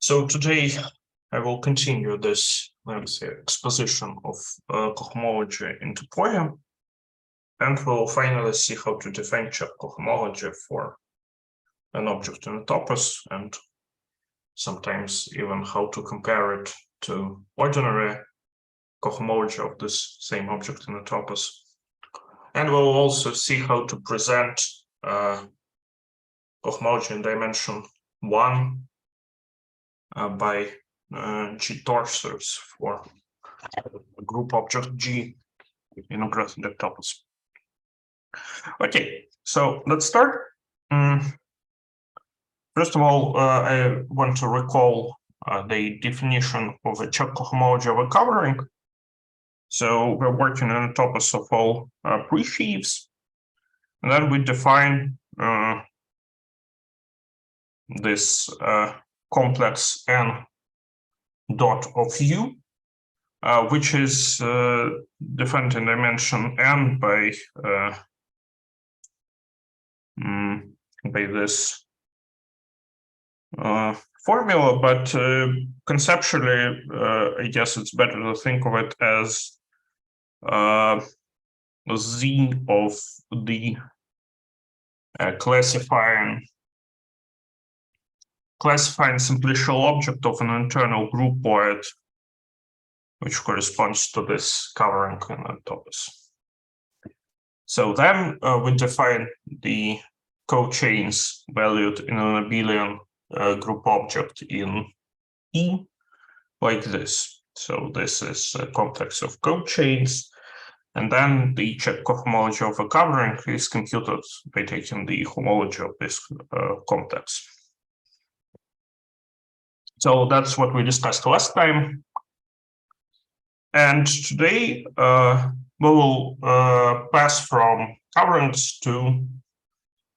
So today I will continue this, let's say, exposition of cohomology in topoi, and we'll finally see how to define Chech cohomology for an object in a topos, and sometimes even how to compare it to ordinary cohomology of this same object in a topos. And we'll also see how to present cohomology in dimension 1 by G torsors for a group object G in a Grothendieck topos. Okay, so let's start. First of all, I want to recall the definition of a Chech cohomology of a covering. So we're working on a topos of all pre-sheaves, and then we define this complex n dot of u, which is defined in dimension n by this formula, but conceptually, I guess it's better to think of it as z of the classifying simplicial object of an internal groupoid, which corresponds to this covering in a topos. So then we define the cochains valued in an abelian group object in E like this. So this is a complex of cochains, and then the Chech cohomology of a covering is computed by taking the homology of this complex. So that's what we discussed last time. And today we will pass from coverings to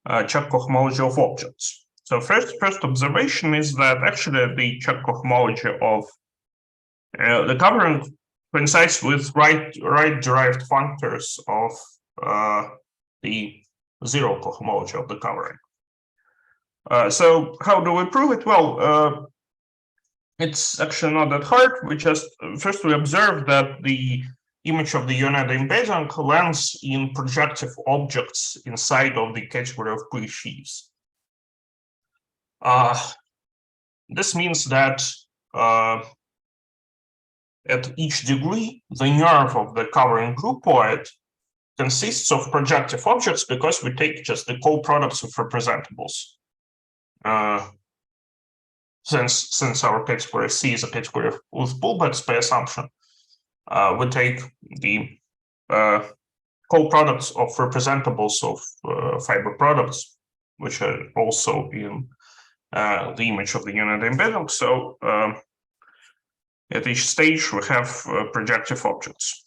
Chech cohomology of objects. So first observation is that actually the Chech cohomology of the covering coincides with right derived functors of the zero cohomology of the covering. So how do we prove it? Well, it's actually not that hard. We just first we observe that the image of the unit embedding lands in projective objects inside of the category of pre-sheaves. This means that at each degree, the nerve of the covering groupoid consists of projective objects because we take just the co-products of representables. Since our category C is a category with pullbacks by assumption, we take the co-products of representables of fiber products, which are also in the image of the unit embedding. So at each stage, we have projective objects.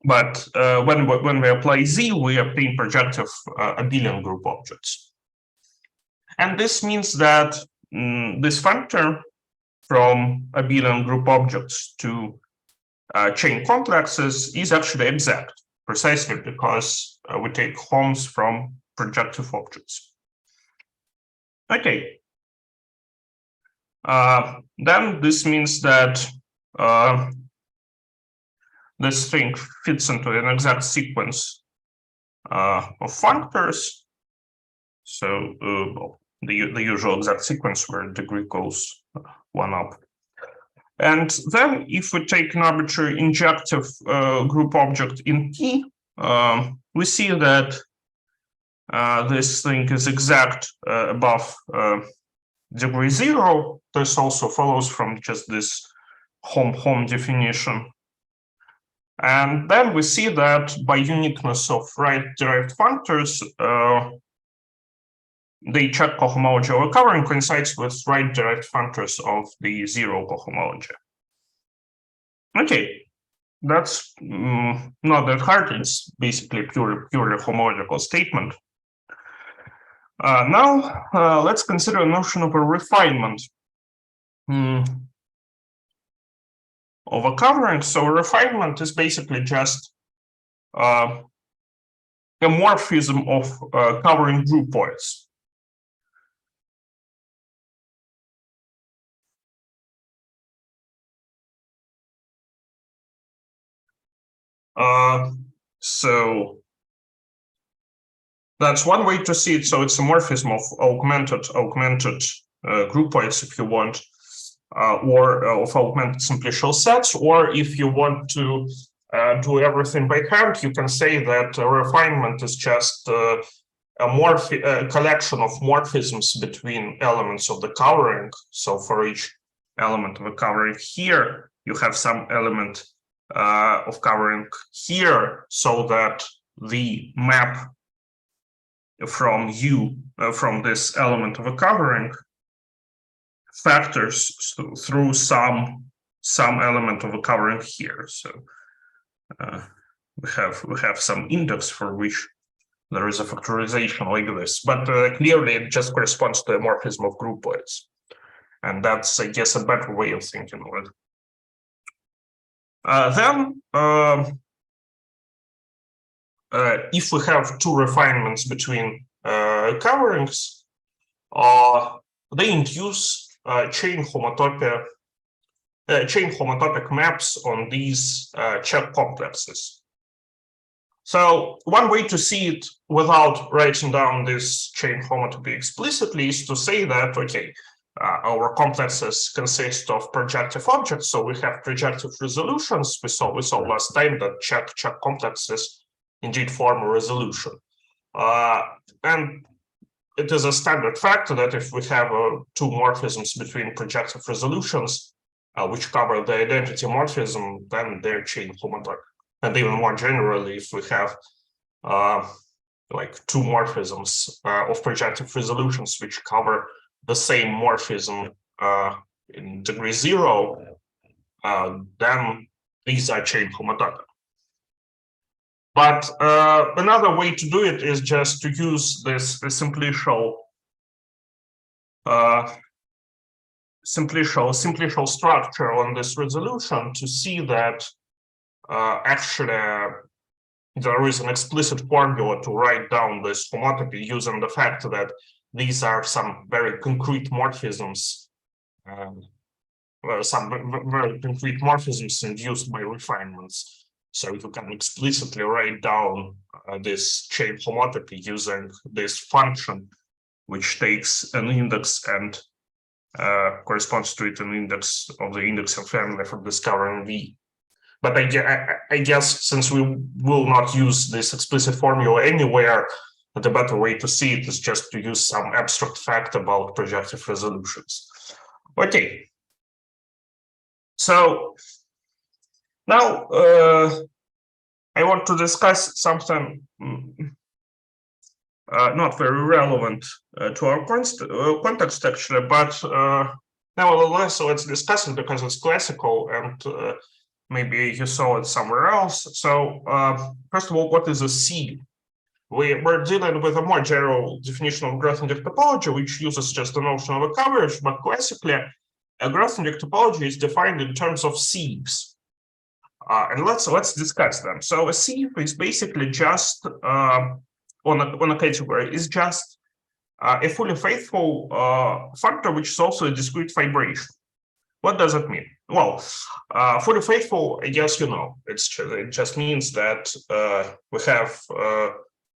But when we apply Z, we obtain projective abelian group objects. And this means that this functor from abelian group objects to chain complexes is actually exact, precisely because we take homes from projective objects. Okay. Then this means that this thing fits into an exact sequence of functors. So the usual exact sequence where degree goes 1 up. And then if we take an arbitrary injective group object in T, we see that this thing is exact above degree 0. This also follows from just this home definition. And then we see that by uniqueness of right-derived functors, the Chech cohomology of a covering coincides with right-derived functors of the zero cohomology. Okay, that's not that hard. It's basically purely homological statement. Now let's consider a notion of a refinement of a covering. So a refinement is basically just a morphism of covering groupoids. So that's one way to see it. So it's a morphism of augmented groupoids, if you want, or of augmented simplicial sets. Or if you want to do everything by hand, you can say that a refinement is just a collection of morphisms between elements of the covering. So for each element of a covering here, you have some element of covering here, so that the map from from this element of a covering factors through some element of a covering here. So we have some index for which there is a factorization like this, but clearly it just corresponds to a morphism of groupoids, and that's, I guess, a better way of thinking of it. Then if we have two refinements between coverings, they induce chain homotopic maps on these Chech complexes. So one way to see it without writing down this chain homotopy explicitly is to say that, okay, our complexes consist of projective objects, so we have projective resolutions. We saw last time that Chech complexes indeed form a resolution. And it is a standard fact that if we have two morphisms between projective resolutions, which cover the identity morphism, then they're chain homotopic. And even more generally, if we have like two morphisms of projective resolutions which cover the same morphism in degree 0, then these are chain homotopic. But another way to do it is just to use this simplicial structure on this resolution to see that actually there is an explicit formula to write down this homotopy using the fact that these are some very concrete morphisms, induced by refinements. So you can explicitly write down this chain homotopy using this function, which takes an index and corresponds to it an index of the indexing family for this covering V. But I guess since we will not use this explicit formula anywhere, the better way to see it is just to use some abstract fact about projective resolutions. Okay. So now I want to discuss something not very relevant to our context actually, but nevertheless, let's discuss it because it's classical and maybe you saw it somewhere else. So first of all, what is a sieve? We're dealing with a more general definition of Grothendieck topology, which uses just the notion of a coverage, but classically, a Grothendieck topology is defined in terms of sieves. And let's discuss them. So a sieve is basically just on a category is just a fully faithful functor, which is also a discrete vibration. What does it mean? Well, fully faithful, I guess you know. It just means that we have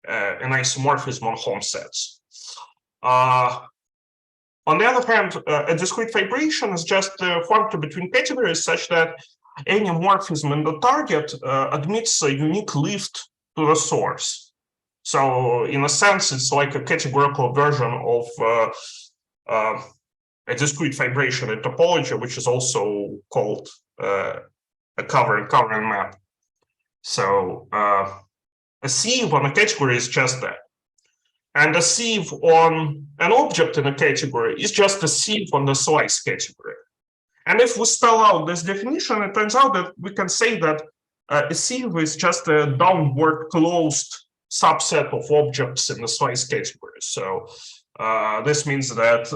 an isomorphism on Hom sets. On the other hand, a discrete vibration is just a functor between categories such that any morphism in the target admits a unique lift to the source. So in a sense, it's like a categorical version of a discrete vibration in topology, which is also called a covering map. So a sieve on a category is just that. And a sieve on an object in a category is just a sieve on the slice category. And if we spell out this definition, it turns out that we can say that a sieve is just a downward closed subset of objects in the slice category. So this means that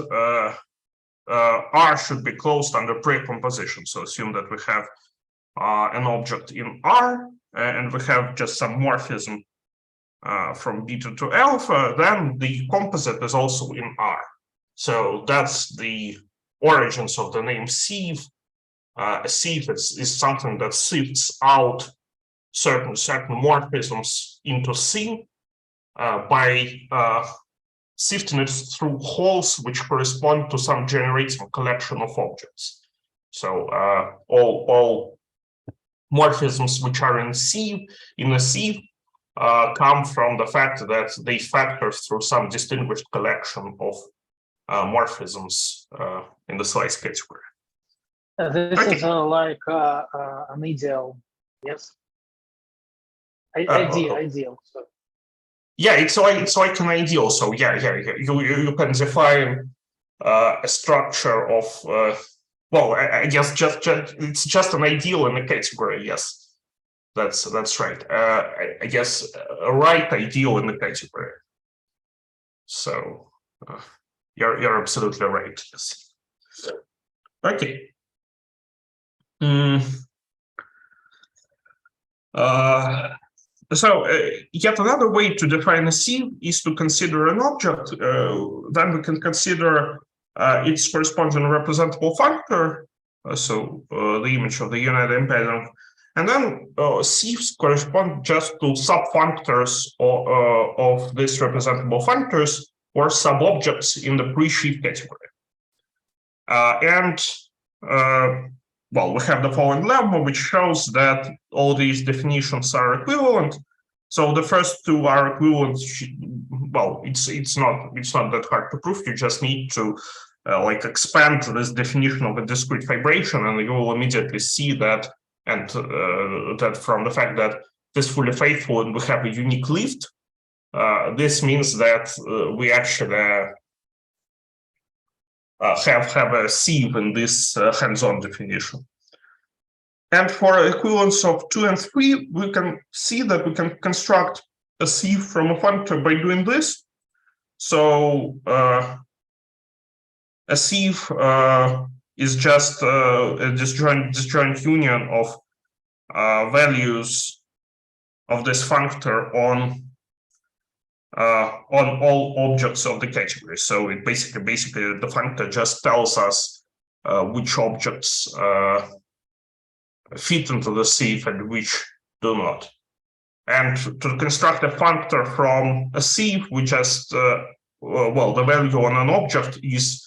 R should be closed under precomposition. So assume that we have an object in R, and we have just some morphism from beta to alpha, then the composite is also in R. So that's the origins of the name sieve. A sieve is something that sifts out certain morphisms into C by sifting it through holes which correspond to some generating collection of objects. So all morphisms which are in a sieve come from the fact that they factor through some distinguished collection of morphisms in the slice category. This is like an ideal, yes? Ideal. So. Yeah, it's like an ideal. So yeah. You can define a structure of well, I guess just it's just an ideal in a category. Yes, that's right. I guess a right ideal in the category. So you're absolutely right. Yes. Okay. So yet another way to define a sieve is to consider an object. Then we can consider its corresponding representable functor, so the image of the unit impedance, and then sieves correspond just to subfunctors of this representable functors or sub-objects in the pre-sheaf category. Well, we have the following lemma, which shows that all these definitions are equivalent. So the first two are equivalent. Well, it's not that hard to prove. You just need to like expand this definition of a discrete vibration, and you will immediately see that, and that from the fact that this fully faithful and we have a unique lift, this means that we actually have a sieve in this hands-on definition. And for equivalence of 2 and 3, we can see that we can construct a sieve from a functor by doing this. So a sieve is just a disjoint union of values of this functor on all objects of the category. So it basically the functor just tells us which objects fit into the sieve and which do not. And to construct a functor from a sieve, we just well, the value on an object is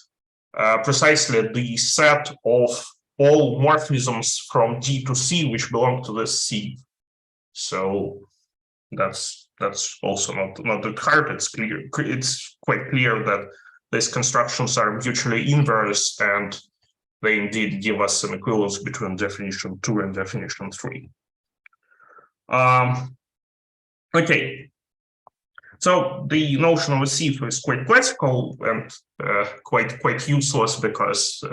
precisely the set of all morphisms from D to C which belong to the sieve. So that's also not that hard. It's clear. It's quite clear that these constructions are mutually inverse, and they indeed give us an equivalence between definition 2 and definition 3. Okay. So the notion of a sieve is quite classical and quite useless because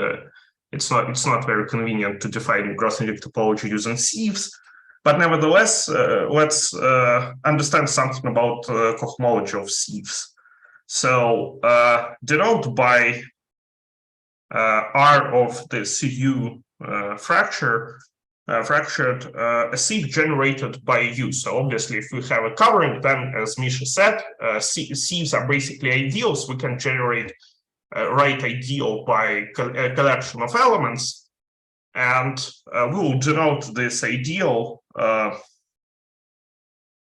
it's not very convenient to define Grothendieck topology using sieves. But nevertheless, let's understand something about cohomology of sieves. So denote by R of the CU fractured a sieve generated by U. So obviously, if we have a covering, then as Misha said, sieves are basically ideals. We can generate a right ideal by a collection of elements, and we will denote this ideal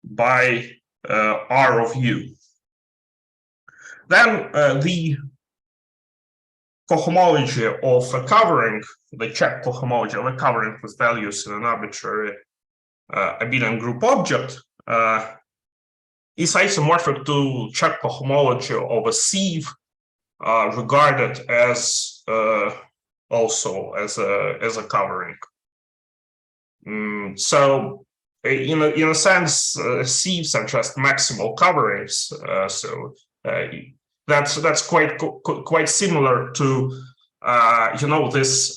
by R of U. Then the cohomology of a covering, the Chech cohomology of a covering with values in an arbitrary abelian group object, is isomorphic to Chech cohomology of a sieve, regarded as also as a covering. So in a sense, sieves are just maximal coverings. So that's quite similar to this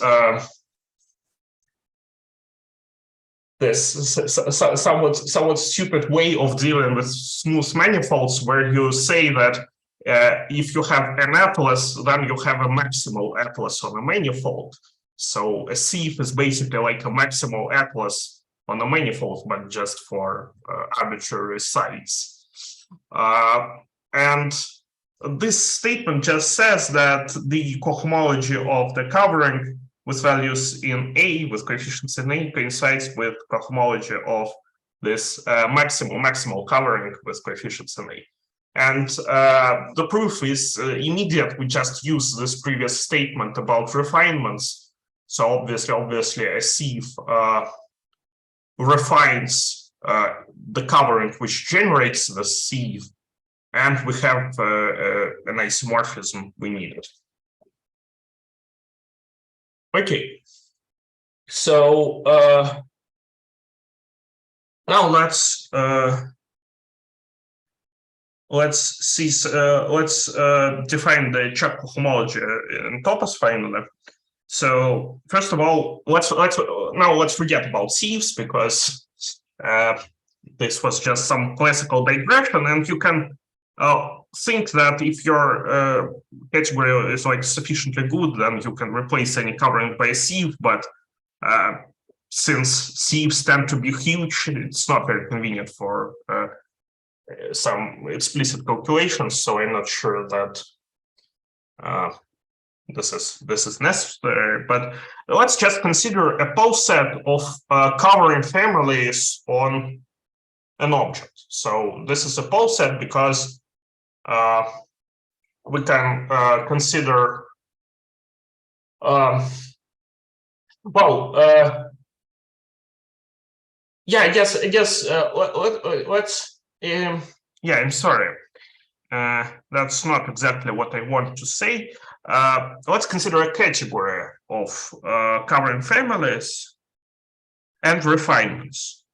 somewhat stupid way of dealing with smooth manifolds, where you say that if you have an atlas, then you have a maximal atlas on a manifold. So a sieve is basically like a maximal atlas on a manifold, but just for arbitrary size. And this statement just says that the cohomology of the covering with values in A, with coefficients in A, coincides with cohomology of this maximal covering with coefficients in A. And the proof is immediate. We just use this previous statement about refinements. So obviously, a sieve refines the covering which generates the sieve, and we have an isomorphism we needed. Okay, so now let's define the Chech cohomology in Topos finally. So first of all, let's forget about sieves, because this was just some classical digression, and you can think that if your category is like sufficiently good, then you can replace any covering by a sieve. But since sieves tend to be huge, it's not very convenient for some explicit calculations. So I'm not sure that this is necessary. But let's just consider a poset of covering families on an object. So this is a poset because we can consider yeah, I guess let's yeah, I'm sorry, that's not exactly what I want to say. Let's consider a category of covering families and refinements.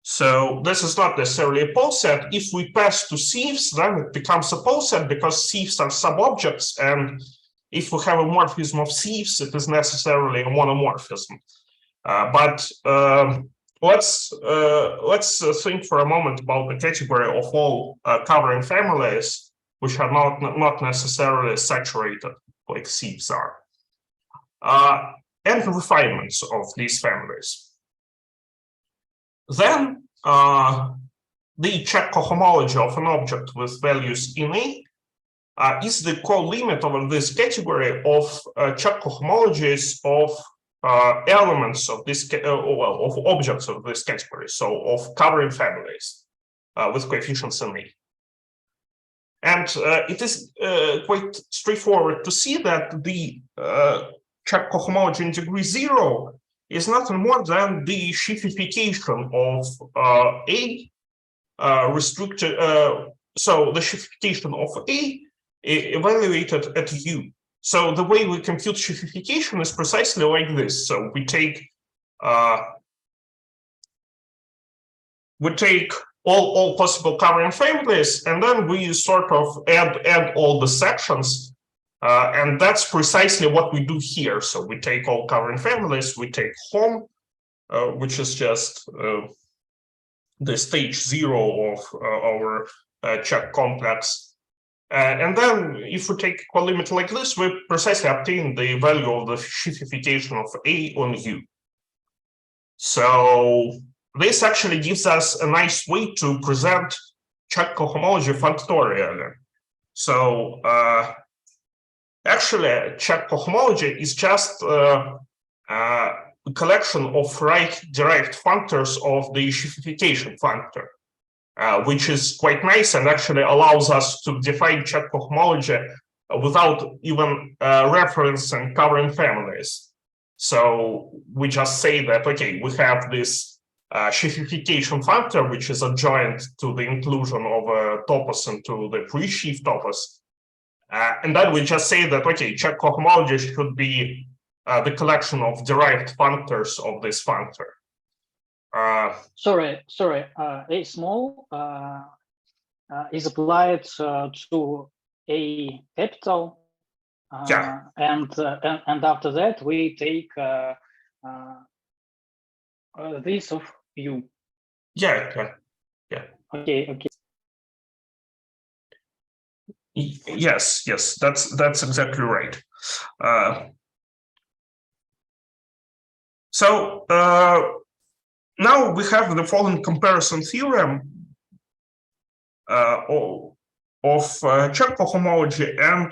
So this is not necessarily a poset. If we pass to sieves, then it becomes a poset, because sieves are sub-objects, and if we have a morphism of sieves, it is necessarily a monomorphism. But let's think for a moment about the category of all covering families which are not necessarily saturated like sieves are, and refinements of these families. Then the Chech cohomology of an object with values in A is the co-limit over this category of Chech cohomologies of elements of this of objects of this category, so of covering families with coefficients in A. And it is quite straightforward to see that the Chech cohomology in degree 0 is nothing more than the sheafification of A restricted. So the sheafification of A evaluated at U. So the way we compute sheafification is precisely like this. So we take all possible covering families, and then we sort of add all the sections. And that's precisely what we do here. So we take all covering families, we take hom, which is just the stage 0 of our Chech complex. And then if we take a limit like this, we precisely obtain the value of the sheafification of A on U. So this actually gives us a nice way to present Chech cohomology factorially. So actually, Chech cohomology is just a collection of right-derived functors of the sheafification functor, which is quite nice and actually allows us to define Chech cohomology without even referencing covering families. So we just say that, okay, we have this sheafification functor, which is adjoint to the inclusion of a topos into the pre-sheaf topos. And then we just say that, okay, Chech cohomology should be the collection of derived functors of this functor. Sorry. A small is applied to A capital, Yeah. and after that we take this of U. Yeah. Okay. Yes, that's exactly right. So now we have the following comparison theorem of Chech cohomology and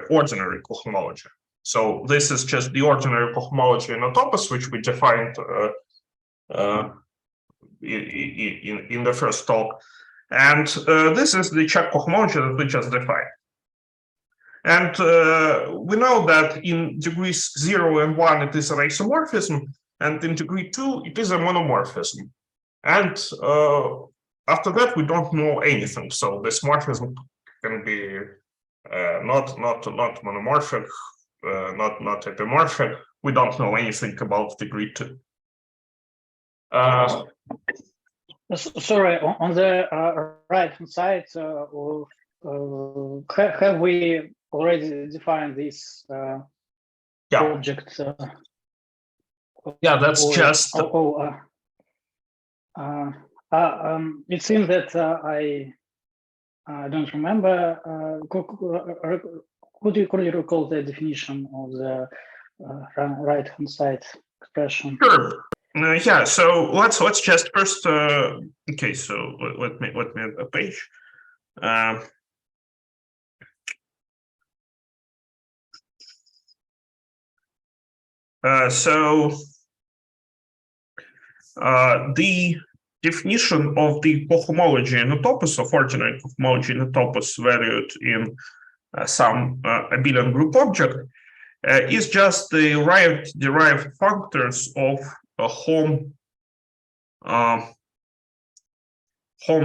ordinary cohomology. So this is just the ordinary cohomology in a topos, which we defined in the first talk. And this is the Chech cohomology that we just defined. And we know that in degrees 0 and 1, it is an isomorphism, and in degree 2, it is a monomorphism. And after that, we don't know anything. So this morphism can be not monomorphic, not epimorphic. We don't know anything about degree 2. Sorry, on the right-hand side, have we already defined this object? Yeah, that's just. It seems that I don't remember. Could you recall the definition of the right-hand side expression? Sure. Yeah. So let's just first. Okay. So let me add a page. So the definition of the cohomology in a topos, of ordinary cohomology in a topos valued in some abelian group object, is just the derived functors of Hom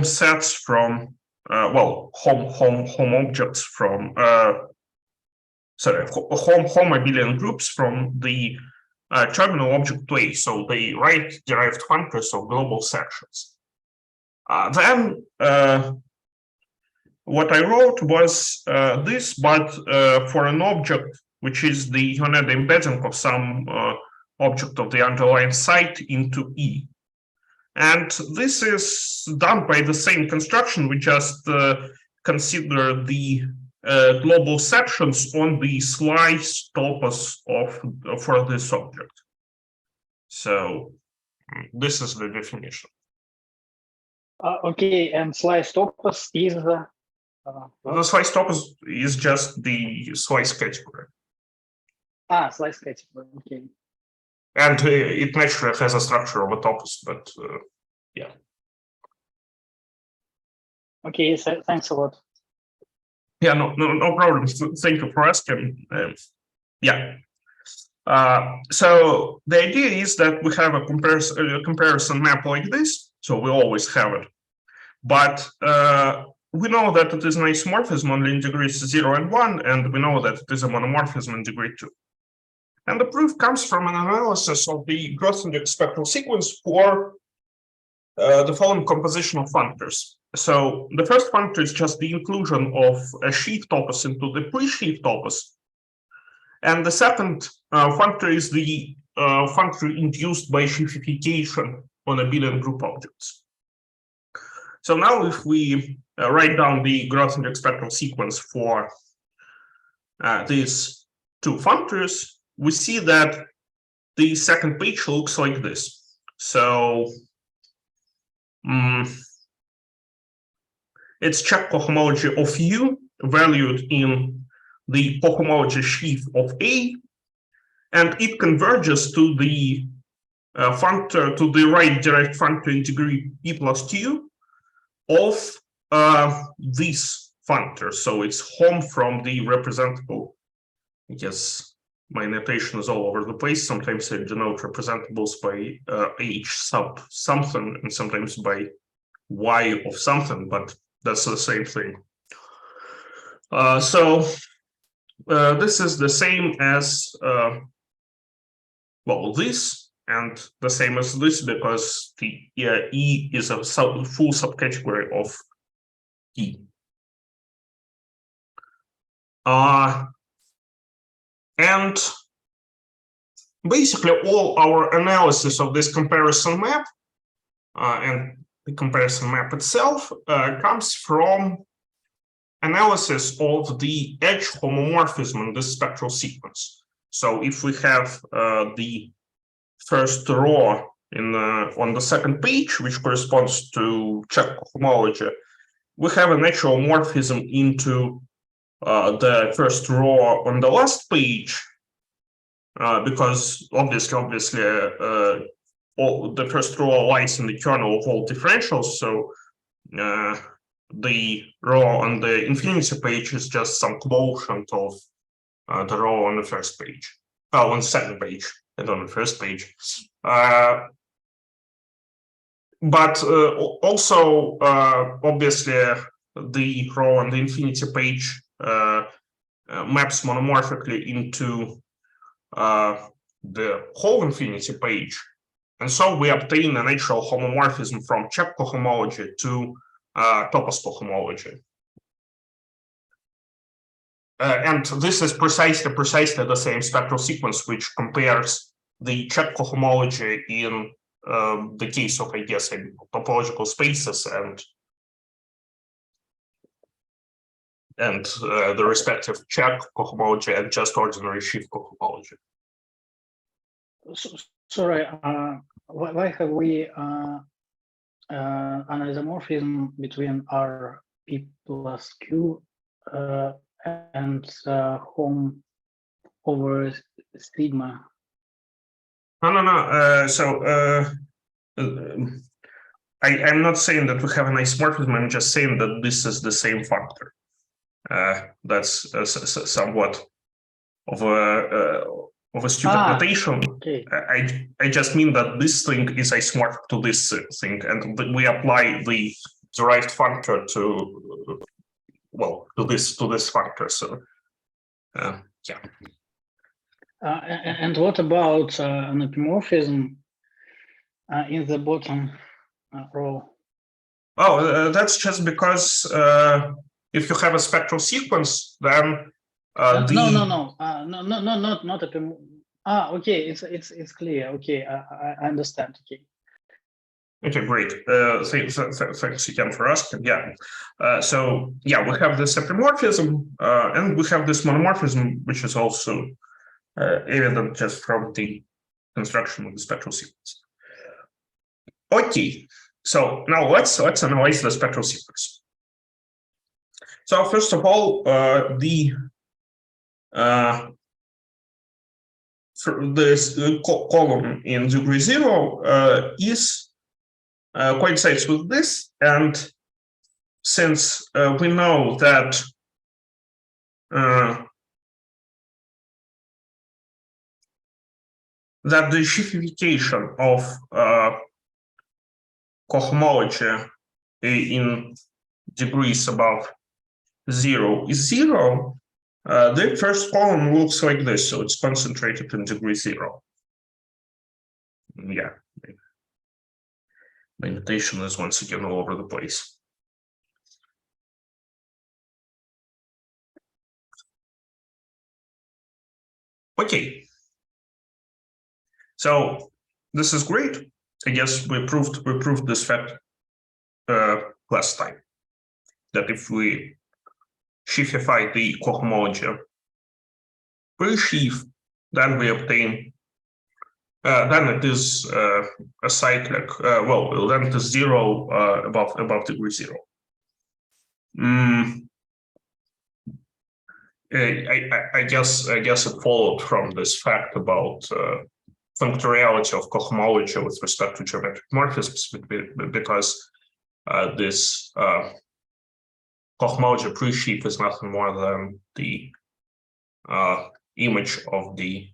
sets from Hom objects from Hom abelian groups from the terminal object to A, so the derived functors of global sections. Then what I wrote was this, but for an object which is the embedding of some object of the underlying site into E. And this is done by the same construction. We just consider the global sections on the slice topos for this object. So this is the definition. Okay, and slice topos is the slice topos is just the slice category. Slice category. Okay. And it naturally has a structure of a topos, but yeah. Okay, so thanks a lot. Yeah, no problem. Thank you for asking. Yeah. So the idea is that we have a comparison map like this. So we always have it. But we know that it is an isomorphism only in degrees 0 and 1, and we know that it is a monomorphism in degree 2. And the proof comes from an analysis of the Grothendieck spectral sequence for the following composition of functors. So the first functor is just the inclusion of a sheaf topos into the pre-sheaf topos. And the second functor is the functor induced by sheafification on abelian group objects. So now if we write down the Grothendieck spectral sequence for these two functors, we see that the second page looks like this. So it's Chech cohomology of U valued in the cohomology sheaf of A, and it converges to the functor, to the right direct functor in degree E plus Q of this functor. So it's Hom from the representable. I guess my notation is all over the place. Sometimes I denote representables by H sub something and sometimes by Y of something, but that's the same thing. So this is the same as, this, and the same as this because the E is a full subcategory of E. And basically all our analysis of this comparison map and the comparison map itself comes from analysis of the edge homomorphism in this spectral sequence. So if we have the first row on the second page, which corresponds to Chech cohomology, we have a natural morphism into the first row on the last page, because obviously the first row lies in the kernel of all differentials. So the row on the infinity page is just some quotient of the row on the first page. Oh, on the second page, and on the first page. But also, obviously, the row on the infinity page maps monomorphically into the whole infinity page. And so we obtain a natural homomorphism from Chech cohomology to Topos cohomology. And this is precisely the same spectral sequence which compares the Chech cohomology in the case of, I guess, topological spaces and the respective Chech cohomology and just ordinary Schiff cohomology. Sorry, why have we an isomorphism between RP plus Q and home over sigma? No. I'm not saying that we have an isomorphism. I'm just saying that this is the same factor. That's somewhat of a stupid notation. Okay. I just mean that this thing is isomorphic to this thing, and we apply the derived factor to this factor. So yeah. And what about an epimorphism in the bottom row? Oh, that's just because if you have a spectral sequence, then not epimorphism. Okay, it's clear. Okay, I understand. Okay, great. Thanks again for asking. Yeah. So yeah, we have this epimorphism, and we have this monomorphism, which is also evident just from the construction of the spectral sequence. Okay, so now let's analyze the spectral sequence. So first of all, this column in degree 0 is coincides with this, and since we know that that the Schiffification of cohomology in degrees above 0 is 0, the first column looks like this, so it's concentrated in degree 0. Yeah, the notation is once again all over the place. Okay, so this is great. I guess we proved this fact last time, that if we Schiffify the cohomology pre-Schiff, then we obtain then it is a cyclic. Then it is 0 above degree 0. I guess it followed from this fact about functoriality of cohomology with respect to geometric morphisms, because this cohomology pre-Schiff is nothing more than the image of the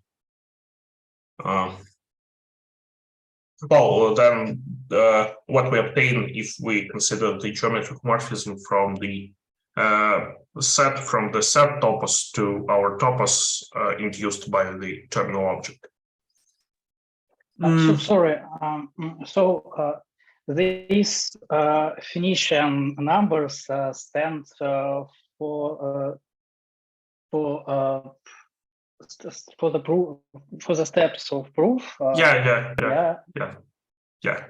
what we obtain if we consider the geometric morphism from the set topos to our topos induced by the terminal object. Sorry. These Phoenician numbers stand for the proof, for the steps of proof. Yeah.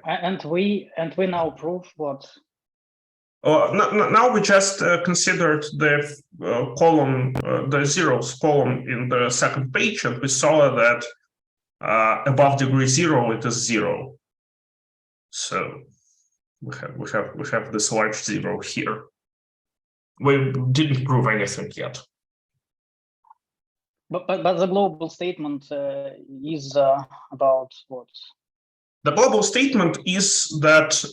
And we now prove what? Now we just considered the column, the zeros column in the second page, and we saw that above degree 0 it is 0. So we have this large 0 here. We didn't prove anything yet. But the global statement is about what? The global statement is that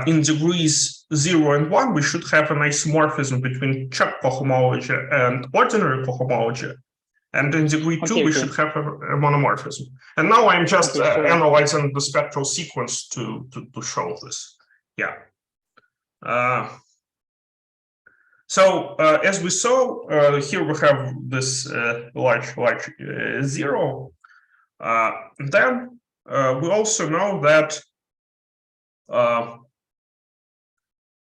in degrees 0 and 1, we should have an isomorphism between Chech cohomology and ordinary cohomology. And in degree 2, we should have a monomorphism. And now I'm just analyzing the spectral sequence to show this. Yeah. So as we saw, here we have this large 0. Then we also know that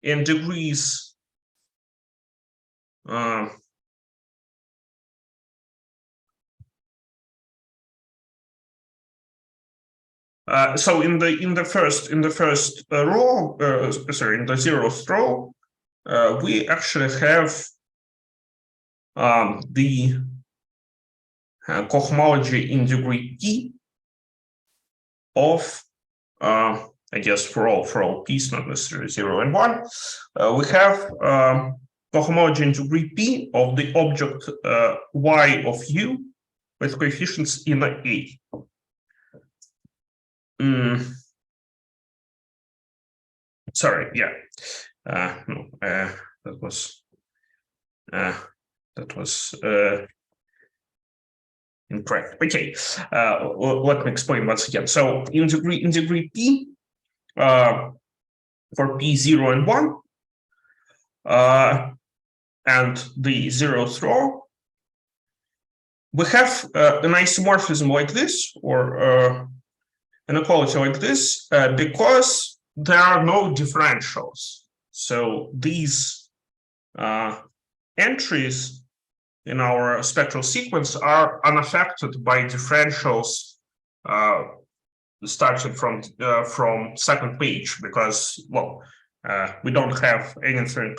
in degrees so in the first row, sorry, in the 0th row, we actually have the cohomology in degree p of I guess for all p's, not necessarily 0 and 1, we have cohomology in degree p of the object y of u with coefficients in a. Sorry, yeah. No, that was incorrect. Okay, let me explain once again. So in degree p, for p 0 and 1, and the 0th row, we have an isomorphism like this, or an equality like this, because there are no differentials. So these entries in our spectral sequence are unaffected by differentials starting from second page, because, well, we don't have anything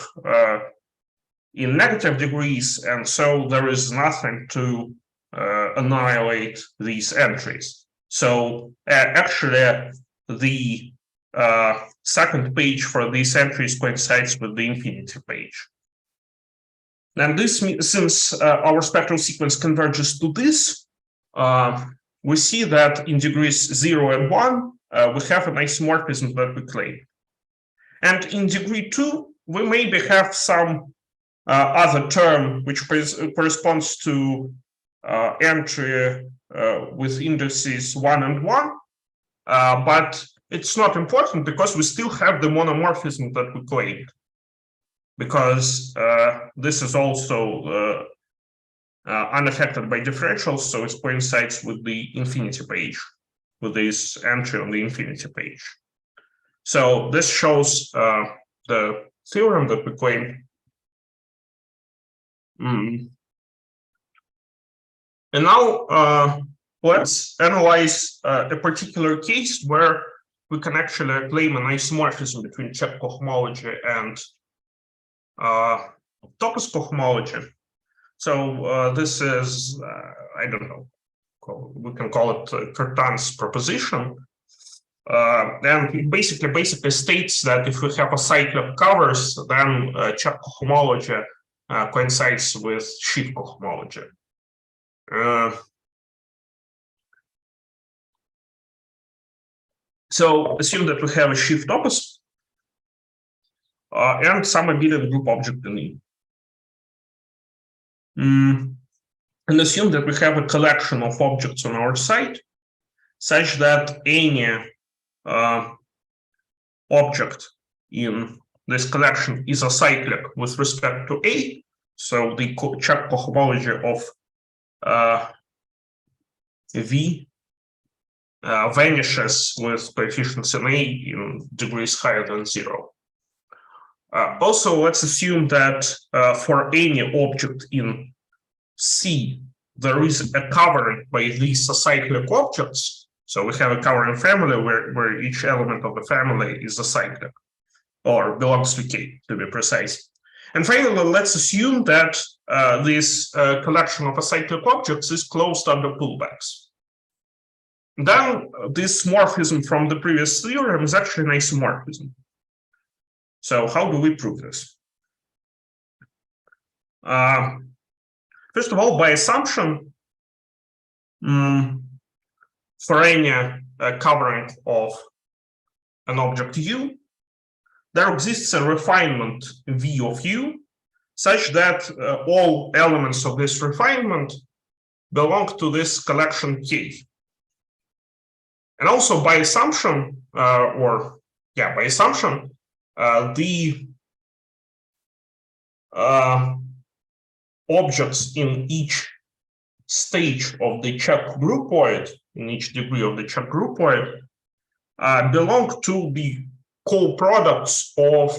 in negative degrees, and so there is nothing to annihilate these entries. So actually, the second page for these entries coincides with the infinity page. And this means, since our spectral sequence converges to this, we see that in degrees 0 and 1, we have an isomorphism that we claim. And in degree 2, we maybe have some other term which corresponds to entry with indices 1 and 1, but it's not important because we still have the monomorphism that we claimed, because this is also unaffected by differentials, so it coincides with the infinity page, with this entry on the infinity page. So this shows the theorem that we claimed. And now let's analyze a particular case where we can actually claim an isomorphism between Chech cohomology and Topos cohomology. So this is, I don't know, we can call it Curtin's proposition. And it basically states that if we have a cyclic covers, then Chech cohomology coincides with sheaf cohomology. So assume that we have a sheaf topos and some abelian group object in E. And assume that we have a collection of objects on our site such that any object in this collection is acyclic with respect to A. So the Chech cohomology of V vanishes with coefficients in A in degrees higher than 0. Also, let's assume that for any object in C, there is a covering by these acyclic objects. So we have a covering family where each element of the family is acyclic, or belongs to K, to be precise. And finally, let's assume that this collection of acyclic objects is closed under pullbacks. Then this morphism from the previous theorem is actually an isomorphism. So how do we prove this? First of all, by assumption, for any covering of an object U, there exists a refinement V of U such that all elements of this refinement belong to this collection K. And also by assumption, the objects in each stage of the Chech groupoid, in each degree of the Chech groupoid, belong to the co-products of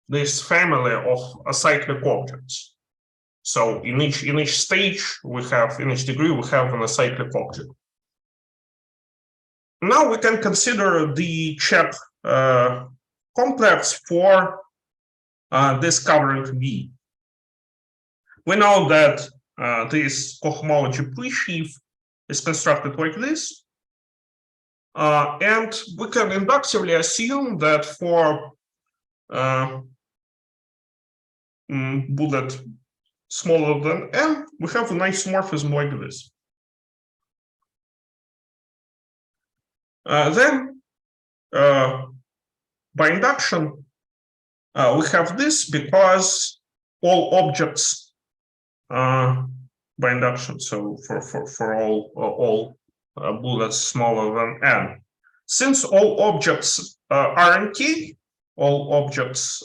this family of acyclic objects. So in each stage we have, in each degree we have an acyclic object. Now we can consider the Chech complex for this covering V. We know that this cohomology pre-sheaf is constructed like this. And we can inductively assume that for bullet smaller than n, we have an isomorphism like this. Then, by induction, we have this because all objects by induction. So for all bullets smaller than n, since all objects are in K, all objects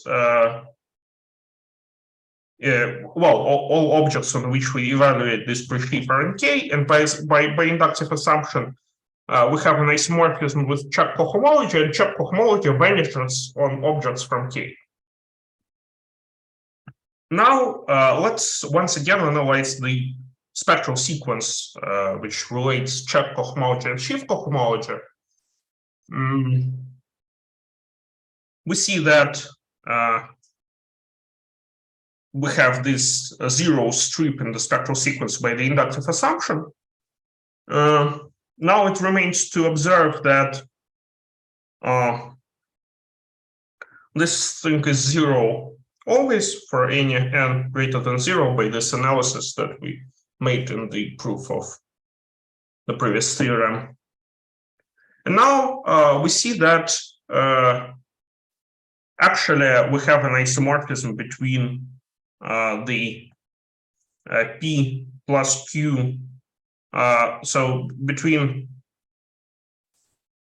all objects on which we evaluate this pre-sheaf are in K, and by inductive assumption, we have an isomorphism with Chech cohomology, and Chech cohomology vanishes on objects from K. Now, let's once again analyze the spectral sequence which relates Chech cohomology and sheaf cohomology. We see that we have this zero strip in the spectral sequence by the inductive assumption. Now it remains to observe that this thing is zero always for any n greater than 0 by this analysis that we made in the proof of the previous theorem. And now we see that actually we have an isomorphism between the P plus Q, so between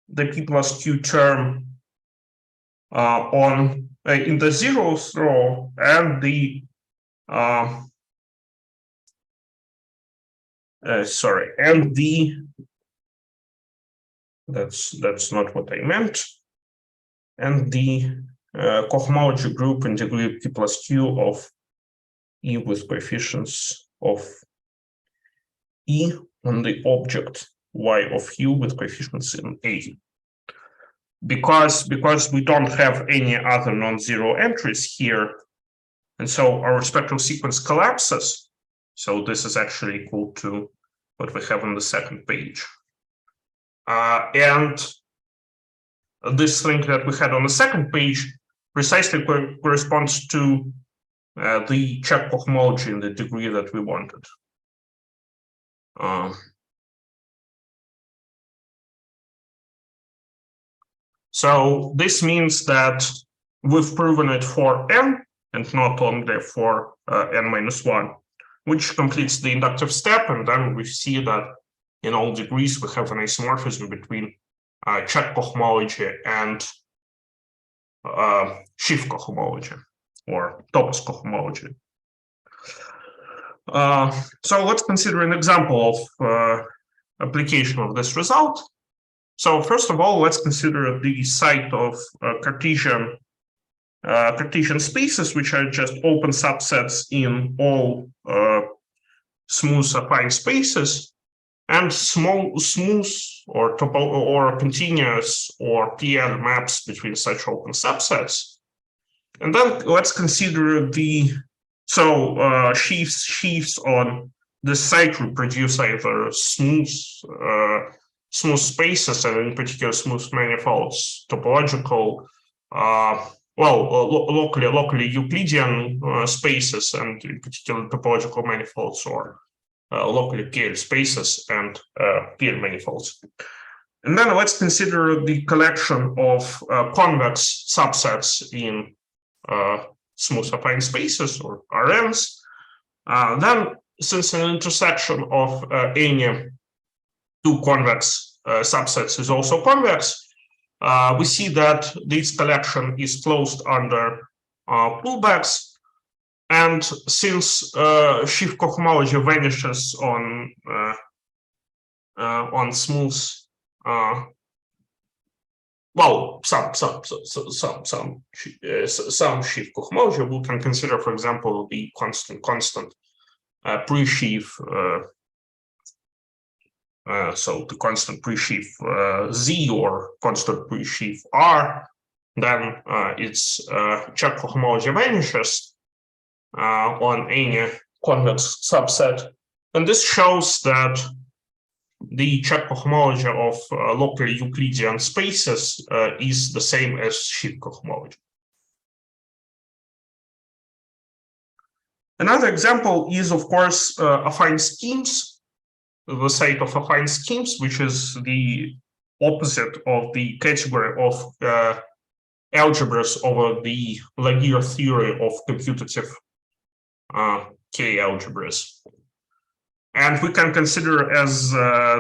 the P plus Q term on in the zeroth row and the that's not what I meant, and the cohomology group in degree P plus Q of E with coefficients of E on the object Y of U with coefficients in A. Because we don't have any other non-zero entries here, and so our spectral sequence collapses. So this is actually equal to what we have on the second page. And this thing that we had on the second page precisely corresponds to the Chech cohomology in the degree that we wanted. So this means that we've proven it for n and not only for n minus 1, which completes the inductive step, and then we see that in all degrees we have an isomorphism between Chech cohomology and sheaf cohomology or Topos cohomology. So let's consider an example of application of this result. So first of all, let's consider the site of Cartesian spaces, which are just open subsets in all smooth affine spaces, and smooth or continuous or PN maps between such open subsets. And then let's consider the sheaves on the site reproduce either smooth spaces, and in particular smooth manifolds, topological, locally Euclidean spaces, and in particular topological manifolds or locally Kehl spaces and Kehl manifolds. And then let's consider the collection of convex subsets in smooth affine spaces or RNs. Then, since an intersection of any two convex subsets is also convex, we see that this collection is closed under pullbacks. And since sheaf cohomology vanishes on smooth, well, some sheaf cohomology, we can consider, for example, the constant pre-sheaf. So the constant pre-sheaf Z or constant pre-sheaf R, then its Chech cohomology vanishes on any convex subset. And this shows that the Chech cohomology of locally Euclidean spaces is the same as sheaf cohomology. Another example is, of course, affine schemes. The set of affine schemes, which is the opposite of the category of algebras over the Laguerre theory of commutative K algebras. And we can consider as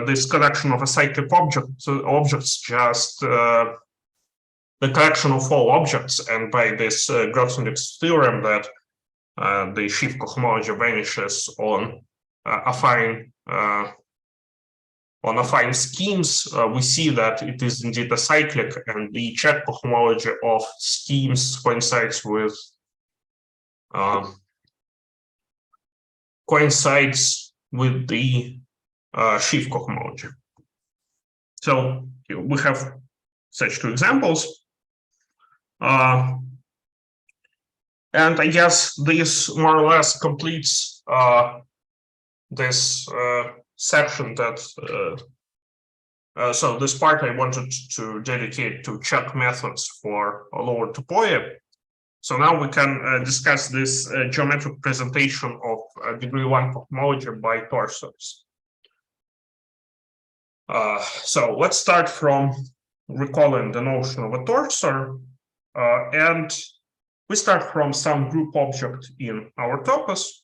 this collection of acyclic objects just the collection of all objects, and by this Grothendieck theorem that the sheaf cohomology vanishes on affine schemes, we see that it is indeed acyclic, and the Chech cohomology of schemes coincides with the sheaf cohomology. So we have such two examples. And I guess this more or less completes this section that so this part I wanted to dedicate to Chech methods for lower topoi. So now we can discuss this geometric presentation of degree 1 cohomology by torsors. So let's start from recalling the notion of a torsor, and we start from some group object in our topos.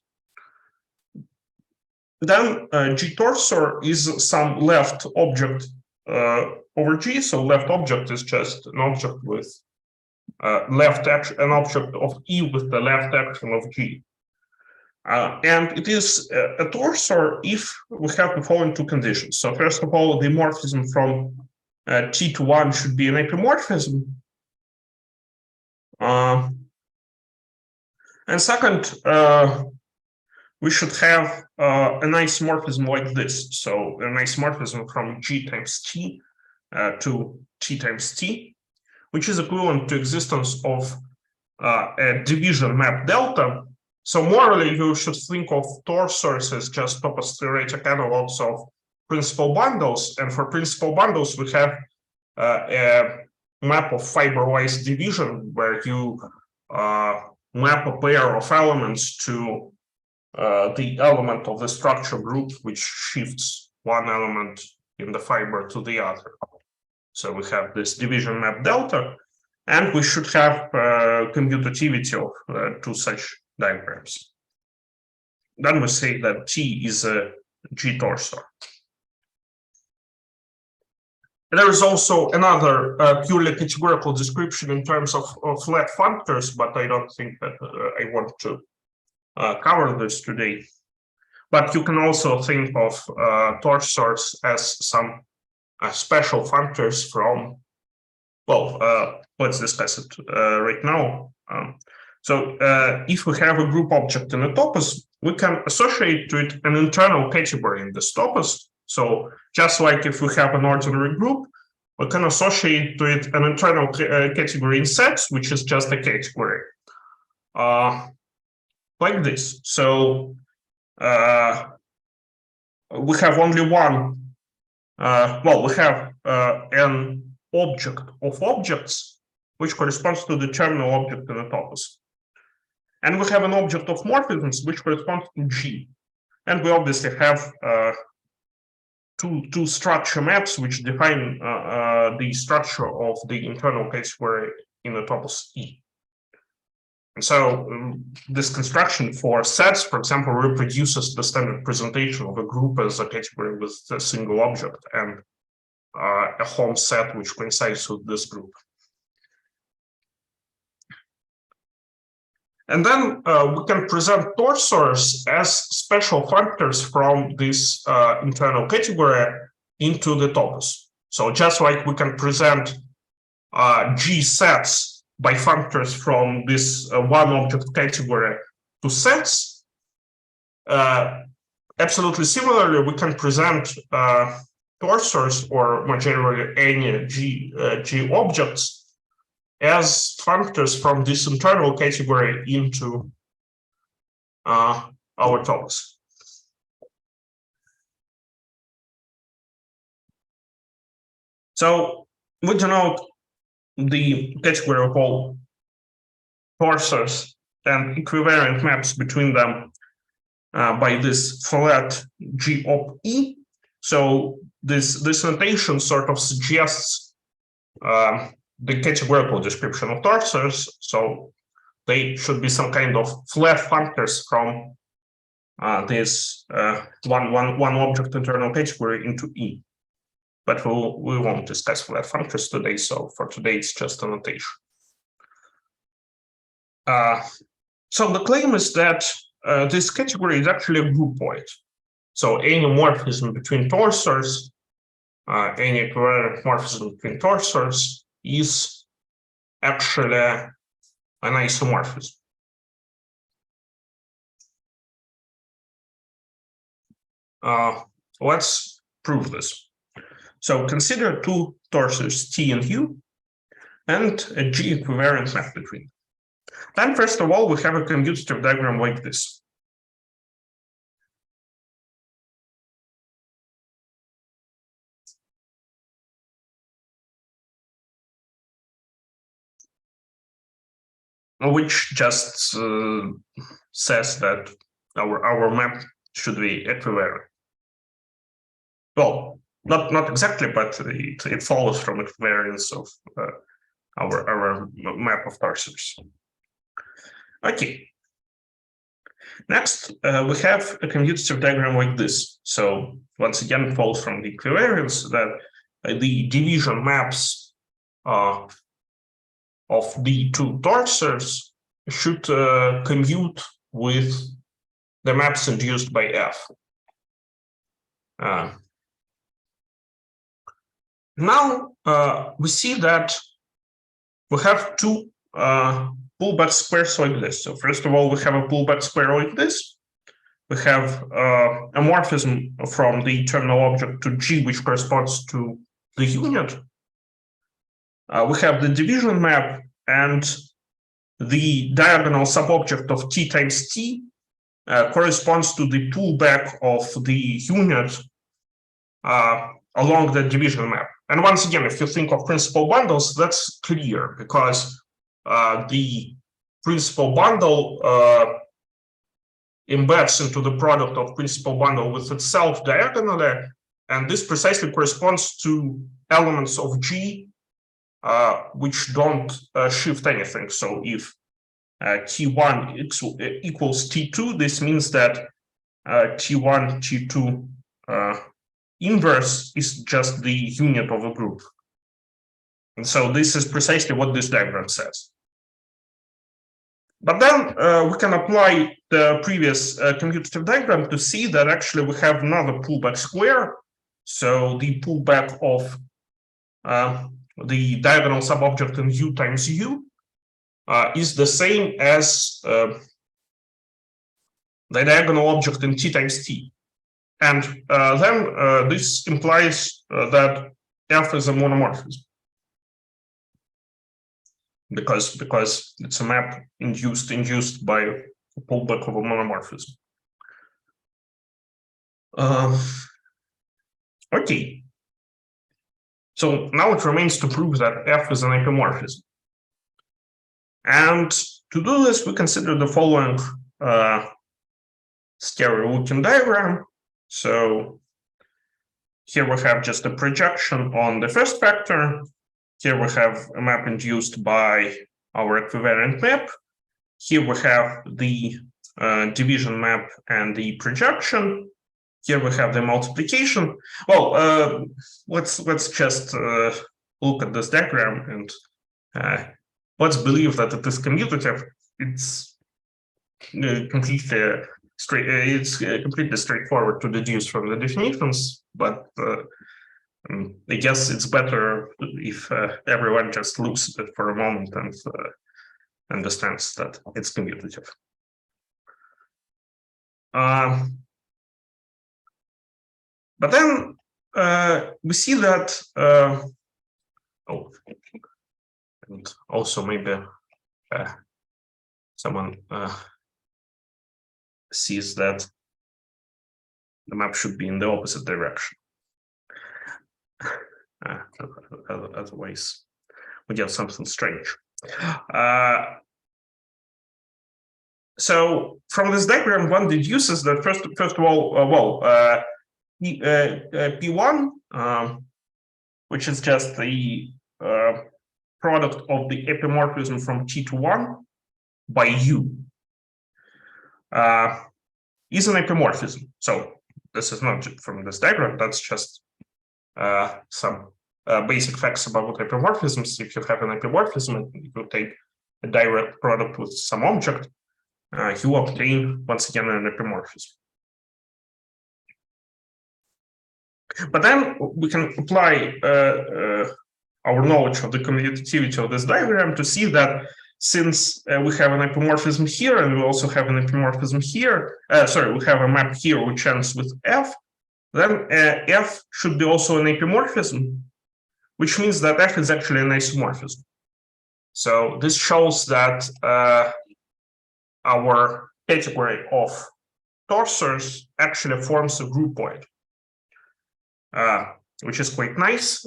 Then G torsor is some left object over G. So left object is just an object with left action, an object of E with the left action of G. And it is a torsor if we have the following two conditions. So first of all, the morphism from T to 1 should be an epimorphism. And second, we should have an isomorphism like this. So an isomorphism from G times T to T times T, which is equivalent to existence of a division map delta. So morally, you should think of torsors as just Topos theoretic analogs of principal bundles. And for principal bundles, we have a map of fiber-wise division where you map a pair of elements to the element of the structure group, which shifts one element in the fiber to the other. So we have this division map delta, and we should have commutativity of two such diagrams. Then we say that T is a G torsor. There is also another purely categorical description in terms of flat functors, but I don't think that I want to cover this today. But you can also think of torsors as some special functors from, well, let's discuss it right now. So if we have a group object in a topos, we can associate to it an internal category in this topos. So just like if we have an ordinary group, we can associate to it an internal category in sets, which is just a category. Like this. So we have only one, well, we have an object of objects, which corresponds to the terminal object in the topos. And we have an object of morphisms, which corresponds to G. And we obviously have two structure maps which define the structure of the internal category in the topos E. And so this construction for sets, for example, reproduces the standard presentation of a group as a category with a single object and a home set which coincides with this group. And then we can present torsors as special factors from this internal category into the topos. So just like we can present G sets by factors from this one object category to sets, absolutely similarly, we can present torsors, or more generally any G objects, as factors from this internal category into our topos. So we denote the category of all torsors and equivariant maps between them by this flat G of E. So this notation sort of suggests the categorical description of torsors, so they should be some kind of flat factors from this one object internal category into E. But we won't discuss flat factors today, so for today it's just a notation. So the claim is that this category is actually a groupoid. So any morphism between torsors, any equivariant morphism between torsors is actually an isomorphism. Let's prove this. So consider two torsors T and U and a G equivariant map between. Then first of all, we have a commutative diagram like this. Which just says that our map should be equivariant. Well, not exactly, but it follows from equivariance of our map of torsors. Okay. Next, we have a commutative diagram like this. So once again, it follows from the equivariance that the division maps of the two torsors should commute with the maps induced by F. Now we see that we have two pullback squares like this. So first of all, we have a pullback square like this. We have a morphism from the terminal object to G, which corresponds to the unit. We have the division map, and the diagonal subobject of T times T corresponds to the pullback of the unit along the division map. And once again, if you think of principal bundles, that's clear because the principal bundle embeds into the product of principal bundle with itself diagonally, and this precisely corresponds to elements of G which don't shift anything. So if T1 equals T2, this means that T1, T2 inverse is just the unit of a group. And so this is precisely what this diagram says. But then we can apply the previous commutative diagram to see that actually we have another pullback square. So the pullback of the diagonal subobject in U times U is the same as the diagonal object in T times T. And then this implies that F is a monomorphism. Because it's a map induced by a pullback of a monomorphism. Okay. So now it remains to prove that F is an epimorphism. And to do this, we consider the following scary looking diagram. So here we have just a projection on the first vector. Here we have a map induced by our equivariant map. Here we have the division map and the projection. Here we have the multiplication. Well, let's just look at this diagram and let's believe that it is commutative. It's completely straightforward to deduce from the definitions, but I guess it's better if everyone just looks at it for a moment and understands that it's commutative. But then we see that, and also maybe someone sees that the map should be in the opposite direction. Otherwise, we get something strange. So from this diagram, one deduces that first of all, P1, which is just the product of the epimorphism from T to 1 by U, is an epimorphism. So this is not from this diagram, that's just some basic facts about epimorphisms. If you have an epimorphism, you take a direct product with some object, you obtain, once again, an epimorphism. But then we can apply our knowledge of the commutativity of this diagram to see that since we have an epimorphism here and we also have an epimorphism here, we have a map here which ends with F, then F should be also an epimorphism, which means that F is actually an isomorphism. So this shows that our category of torsors actually forms a groupoid, which is quite nice.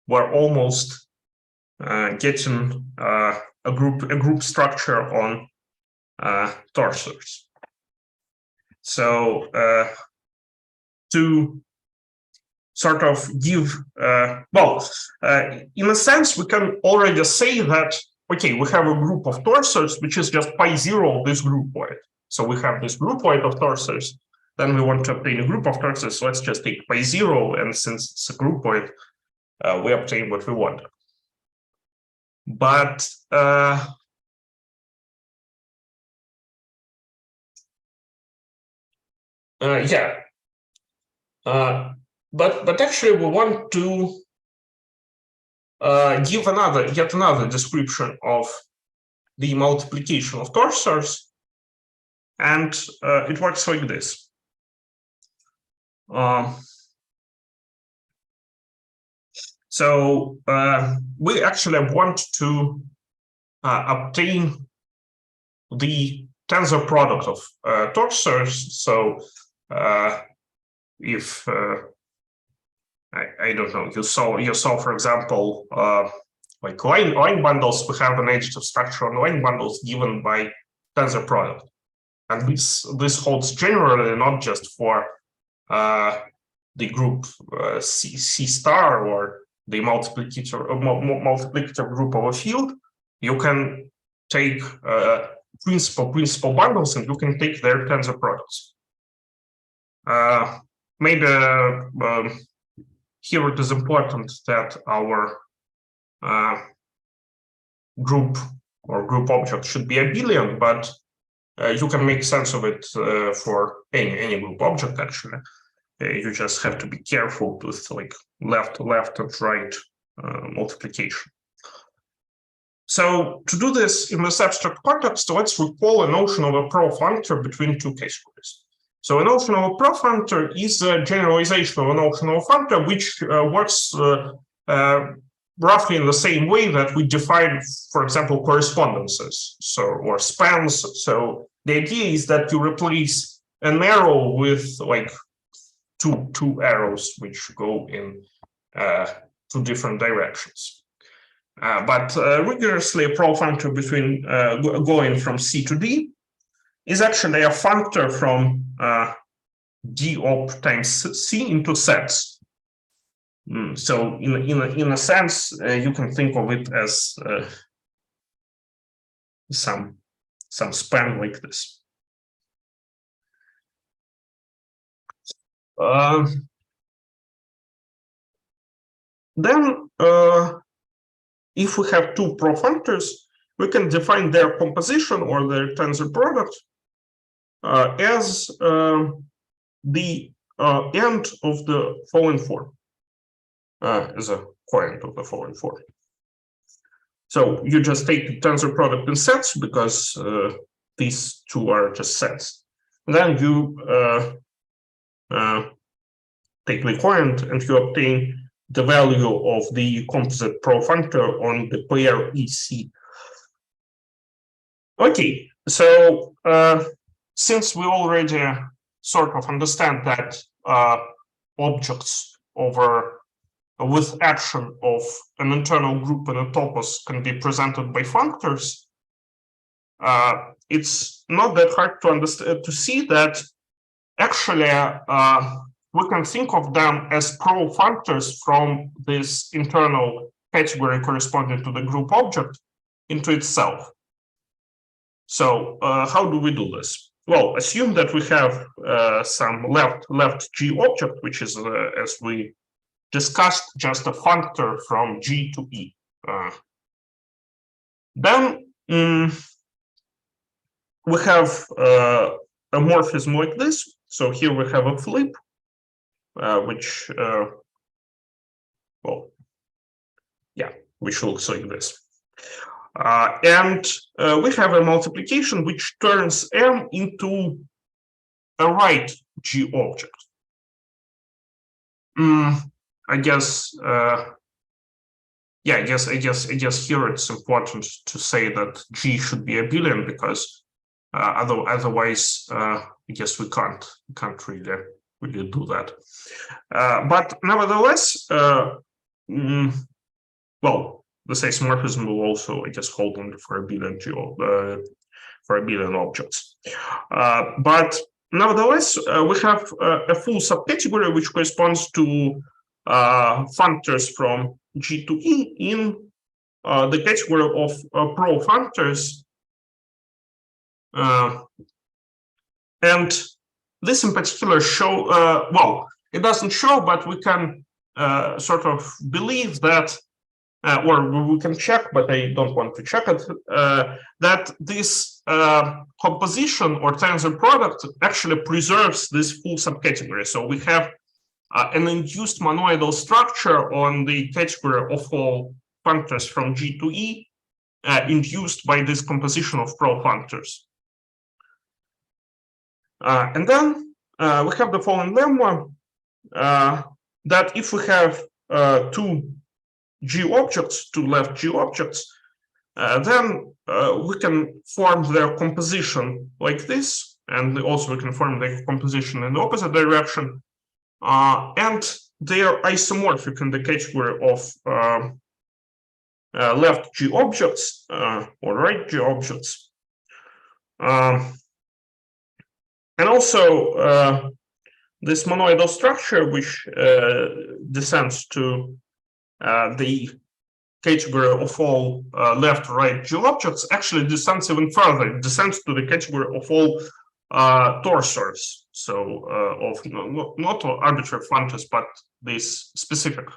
We're almost getting a group structure on torsors. So to sort of give, in a sense, we can already say that, okay, we have a group of torsors, which is just pi zero of this groupoid. So we have this groupoid of torsors, then we want to obtain a group of torsors, so let's just take pi zero, and since it's a groupoid, we obtain what we want. But but actually we want to give yet another description of the multiplication of torsors, and it works like this. So we actually want to obtain the tensor product of torsors. So if I don't know, you saw for example like line bundles, we have an additive structure on line bundles given by tensor product, and this holds generally, not just for the group C star or the multiplicative group of a field. You can take principal bundles and you can take their tensor products. Maybe here it is important that our group or group object should be abelian, but you can make sense of it for any group object actually. You just have to be careful with like left and right multiplication. So to do this in this abstract context, let's recall a notion of a profunctor between two categories. So a notion of a profunctor is a generalization of a notion of a functor, which works roughly in the same way that we define, for example, correspondences, or spans. So the idea is that you replace an arrow with like two arrows which go in two different directions. But rigorously a profunctor between going from C to D is actually a functor from d op times c into sets. So in a sense, you can think of it as some span like this. Then, if we have two profunctors, we can define their composition or their tensor product as the end of the following form, as a coend of the following form. So you just take the tensor product in sets because these two are just sets. Then you take the coend and you obtain the value of the composite profunctor on the pair EC. Okay, so since we already sort of understand that objects with action of an internal group in a topos can be presented by functors, it's not that hard to understand, to see that actually we can think of them as profunctors from this internal category corresponding to the group object into itself. So how do we do this? Well, assume that we have some left G object, which is, as we discussed, just a functor from G to E. Then we have a morphism like this. So here we have a flip, which, well, yeah, which looks like this. And we have a multiplication which turns M into a right G object. I guess, yeah, I guess here it's important to say that G should be abelian because otherwise, I guess we can't really do that. But nevertheless, well, this isomorphism will also, I guess, hold on for abelian objects. But nevertheless, we have a full subcategory which corresponds to functors from G to E in the category of profunctors. And this in particular show, well, it doesn't show, but we can sort of believe that, or we can check, but I don't want to check it, that this composition or tensor product actually preserves this full subcategory. So we have an induced monoidal structure on the category of all functors from G to E, induced by this composition of profunctors. And then we have the following lemma, that if we have two G objects, two left G objects, then we can form their composition like this, and also we can form their composition in the opposite direction, and they are isomorphic in the category of left G objects or right G objects. And also this monoidal structure, which descends to the category of all left-right G objects, actually descends even further. It descends to the category of all torsors. So of not arbitrary functors, but these specific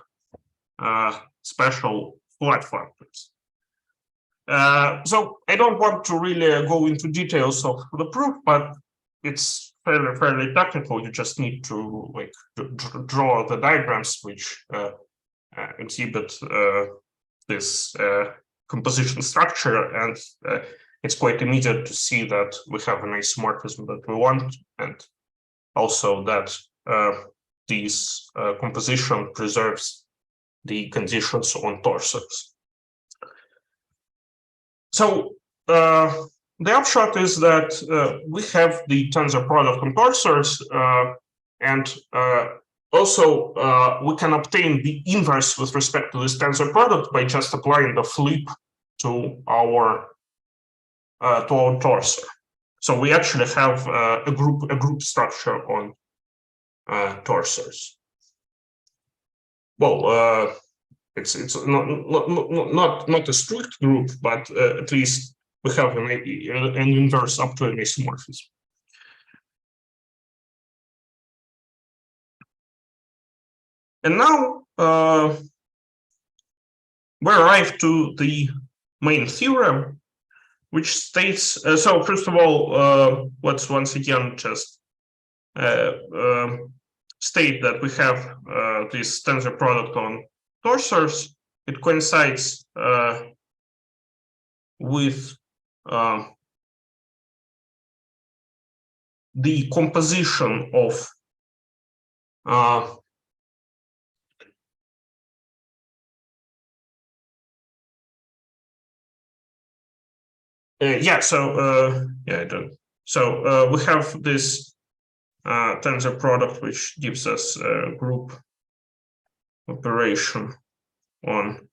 special flat functors. So I don't want to really go into details of the proof, but it's fairly technical. You just need to draw the diagrams which exhibit this composition structure, and it's quite immediate to see that we have an isomorphism that we want, and also that this composition preserves the conditions on torsors. So the upshot is that we have the tensor product on torsors, and also we can obtain the inverse with respect to this tensor product by just applying the flip to our torsor. So we actually have a group structure on torsors. Well, it's not a strict group, but at least we have an inverse up to an isomorphism. And now we arrive to the main theorem, which states, so first of all, let's once again just state that we have this tensor product on torsors. It coincides with the composition of yeah, so yeah, I don't. So we have this tensor product, which gives us a group operation on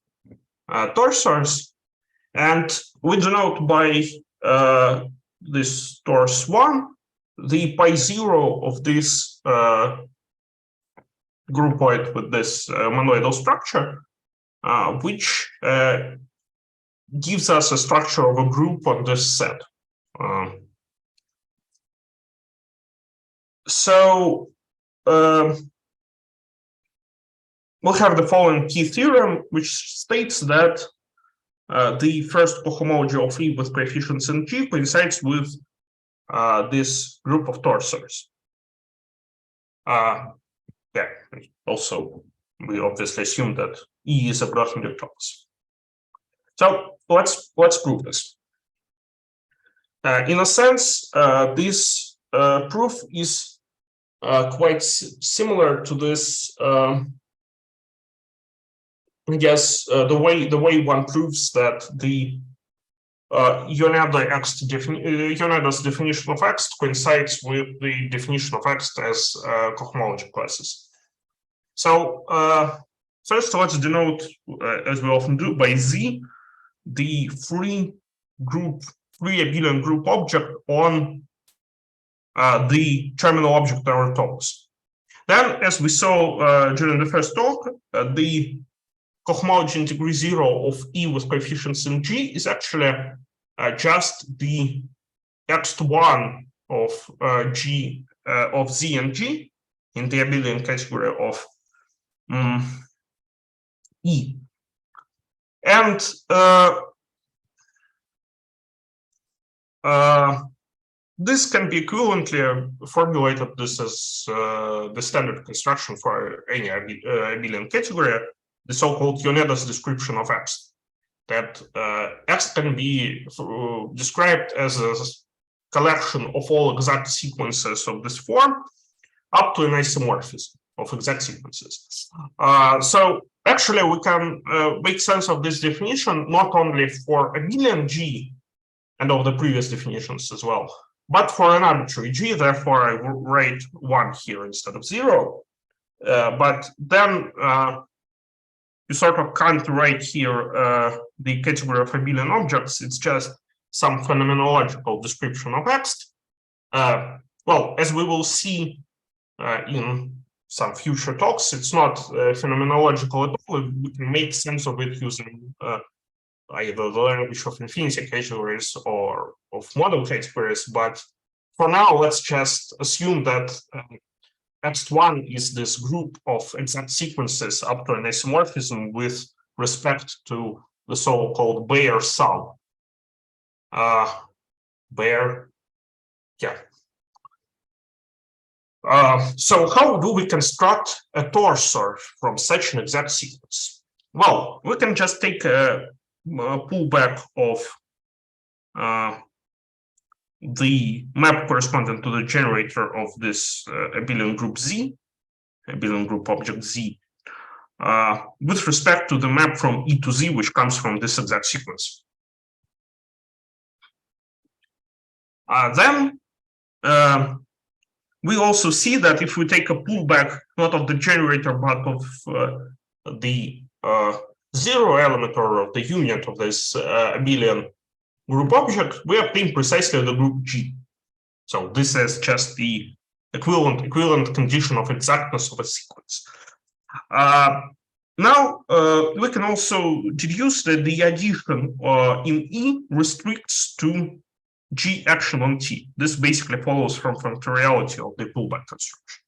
torsors, and we denote by this tors1 the pi zero of this groupoid with this monoidal structure, which gives us a structure of a group on this set. So we'll have the following key theorem, which states that the first cohomology of E with coefficients in G coincides with this group of torsors. Yeah, also we obviously assume that E is a Grothendieck topos. So let's prove this. In a sense, this proof is quite similar to this. I guess the way one proves that the Ioneda's definition of X coincides with the definition of X as cohomology classes. So first, let's denote, as we often do, by Z, the free abelian group object on the terminal object our topos. Then, as we saw during the first talk, the cohomology integral 0 of E with coefficients in G is actually just the x1 of G of Z and G in the abelian category of E. And this can be equivalently formulated this as the standard construction for any abelian category, the so-called Ioneda's description of X. That X can be described as a collection of all exact sequences of this form up to an isomorphism of exact sequences. So actually, we can make sense of this definition not only for abelian G and of the previous definitions as well, but for an arbitrary G. Therefore, I will write 1 here instead of 0. But then you sort of can't write here the category of abelian objects. It's just some phenomenological description of X. Well, as we will see in some future talks, it's not phenomenological at all. We can make sense of it using either the language of infinity categories or of model categories. But for now, let's just assume that X1 is this group of exact sequences up to an isomorphism with respect to the so-called Bayer sum. Bayer, yeah. So how do we construct a torsor from such an exact sequence? Well, we can just take a pullback of the map corresponding to the generator of this abelian group Z, abelian group object Z, with respect to the map from E to Z, which comes from this exact sequence. Then we also see that if we take a pullback, not of the generator, but of the zero element or of the unit of this abelian group object, we obtain precisely the group G. So this is just the equivalent condition of exactness of a sequence. Now we can also deduce that the addition in E restricts to G action on T. This basically follows from factoriality of the pullback construction.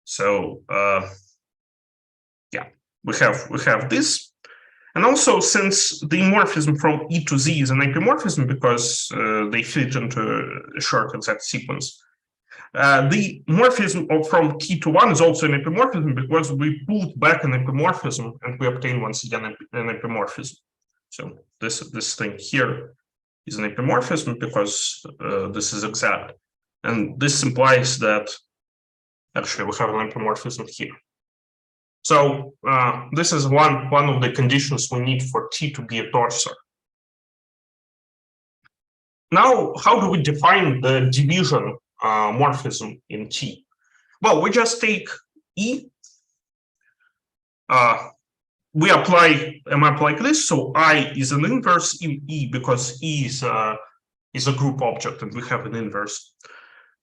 So yeah, we have this, and also since the morphism from E to Z is an apomorphism because they fit into a short exact sequence. The morphism from T to 1 is also an apomorphism because we pulled back an apomorphism and we obtain once again an apomorphism. So this thing here is an apomorphism because this is exact, and this implies that actually we have an apomorphism here. So this is one of the conditions we need for T to be a torsor. Now, how do we define the division morphism in T? Well, we just take E. We apply a map like this. So I is an inverse in E because E is a group object and we have an inverse.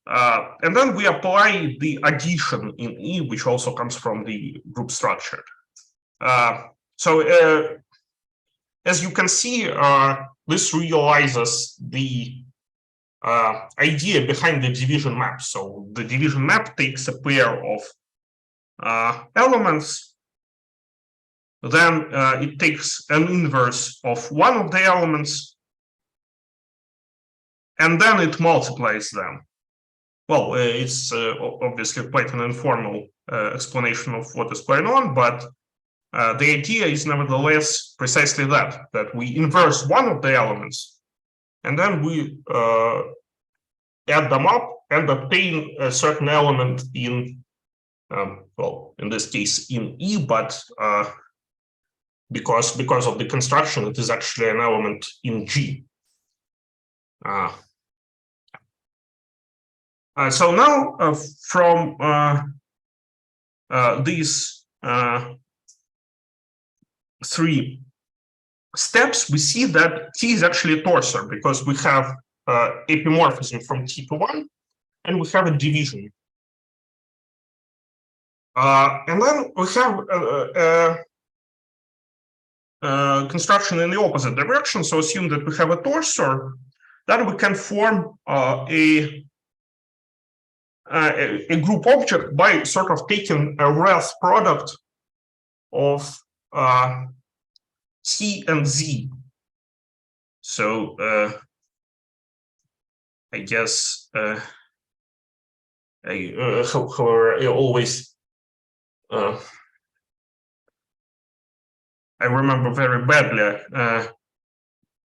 And then we apply the addition in E, which also comes from the group structure. So as you can see, this realizes the idea behind the division map. So the division map takes a pair of elements, then it takes an inverse of one of the elements, and then it multiplies them. Well, it's obviously quite an informal explanation of what is going on, but the idea is nevertheless precisely that we inverse one of the elements, and then we add them up and obtain a certain element in, well, in this case in E, but because of the construction, it is actually an element in G. So now from these three steps, we see that T is actually a torsor because we have apomorphism from T to 1, and we have a division. And then we have construction in the opposite direction. So assume that we have a torsor, then we can form a group object by sort of taking a Rath product of T and Z. So I guess however, I always I remember very badly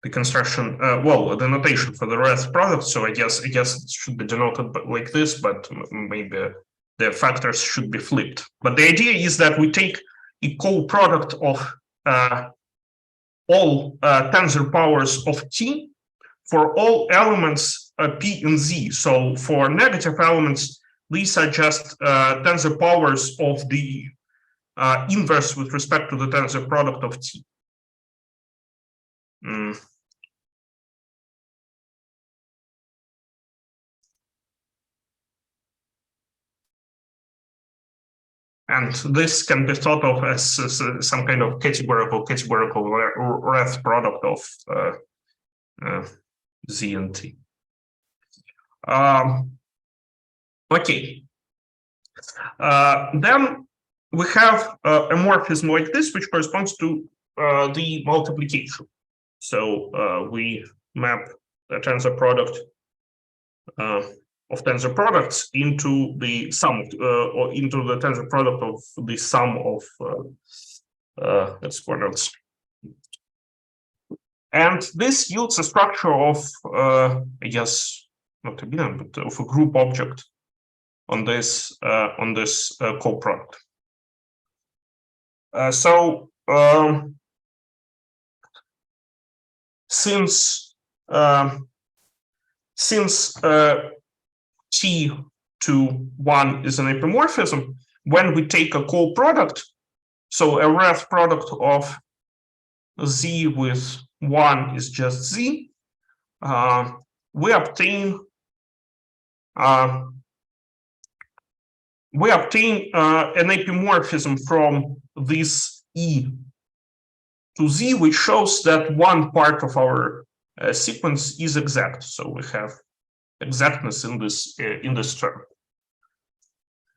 the construction, well, the notation for the Rath product. So I guess it should be denoted like this, but maybe the factors should be flipped. But the idea is that we take a co-product of all tensor powers of T for all elements P and Z. So for negative elements, these are just tensor powers of the inverse with respect to the tensor product of T. And this can be thought of as some kind of categorical Rath product of Z and T. Okay. Then we have a morphism like this, which corresponds to the multiplication. So we map the tensor product of tensor products into the sum or into the tensor product of the sum of its quadrats. And this yields a structure of, I guess, not a binary, but of a group object on this co-product. So since T to 1 is an apomorphism, when we take a co-product, so a Rath product of Z with 1 is just Z, we obtain an epimorphism from this E to Z, which shows that one part of our sequence is exact. So we have exactness in this term.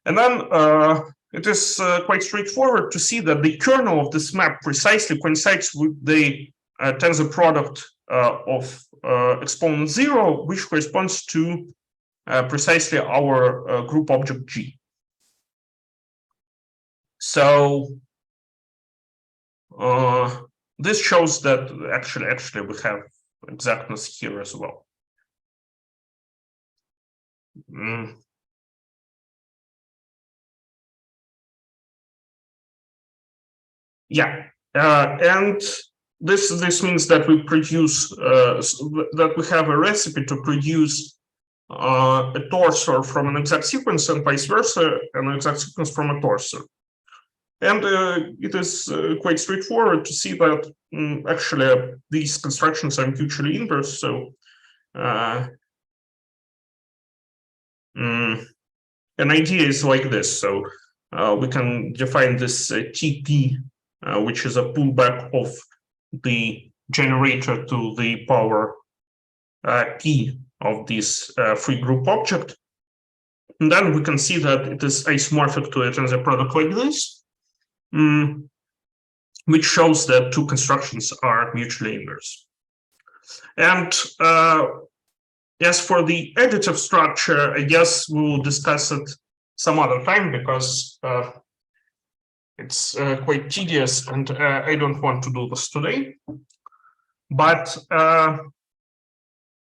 And then it is quite straightforward to see that the kernel of this map precisely coincides with the tensor product of exponent 0, which corresponds to precisely our group object G. So this shows that actually we have exactness here as well. Yeah, and this means that we produce that we have a recipe to produce a torsor from an exact sequence and vice versa, an exact sequence from a torsor. And it is quite straightforward to see that actually these constructions are mutually inverse. So an idea is like this. So we can define this TP, which is a pullback of the generator to the power P of this free group object. And then we can see that it is isomorphic to a tensor product like this, which shows that two constructions are mutually inverse. And as for the additive structure, I guess we will discuss it some other time because it's quite tedious and I don't want to do this today. But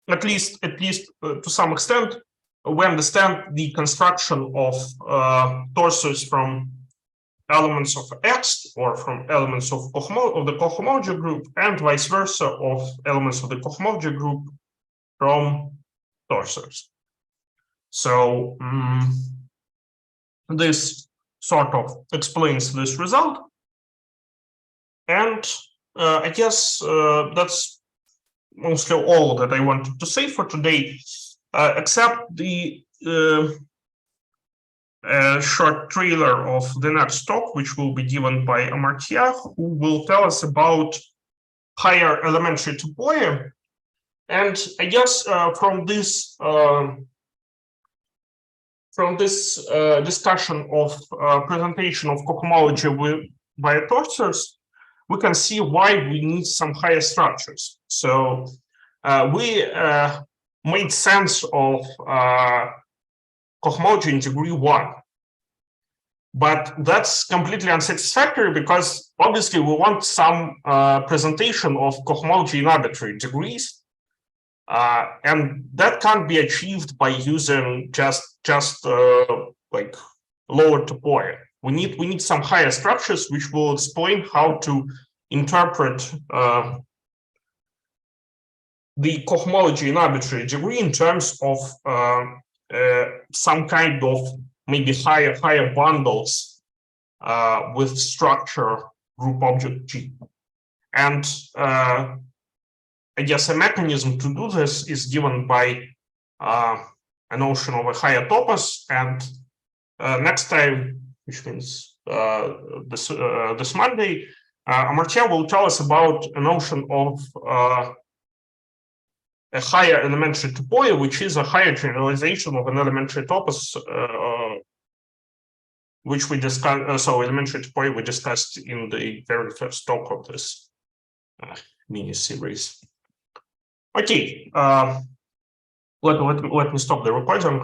at least to some extent, we understand the construction of torsors from elements of X or from elements of the cohomology group, and vice versa of elements of the cohomology group from torsors. So this sort of explains this result. And I guess that's mostly all that I wanted to say for today, except the short trailer of the next talk, which will be given by Amartya, who will tell us about higher elementary topoi. And I guess from this discussion of presentation of cohomology by torsors, we can see why we need some higher structures. So we made sense of cohomology in degree 1. But that's completely unsatisfactory because obviously we want some presentation of cohomology in arbitrary degrees. And that can't be achieved by using just like lower topoi. We need some higher structures which will explain how to interpret the cohomology in arbitrary degree in terms of some kind of maybe higher bundles with structure group object G. And I guess a mechanism to do this is given by a notion of a higher topos. And next time, which means this Monday, Amartya will tell us about a notion of a higher elementary topoi, which is a higher generalization of an elementary topos, which we discussed. So elementary topoi we discussed in the very first talk of this mini series. Okay, let me stop the recording.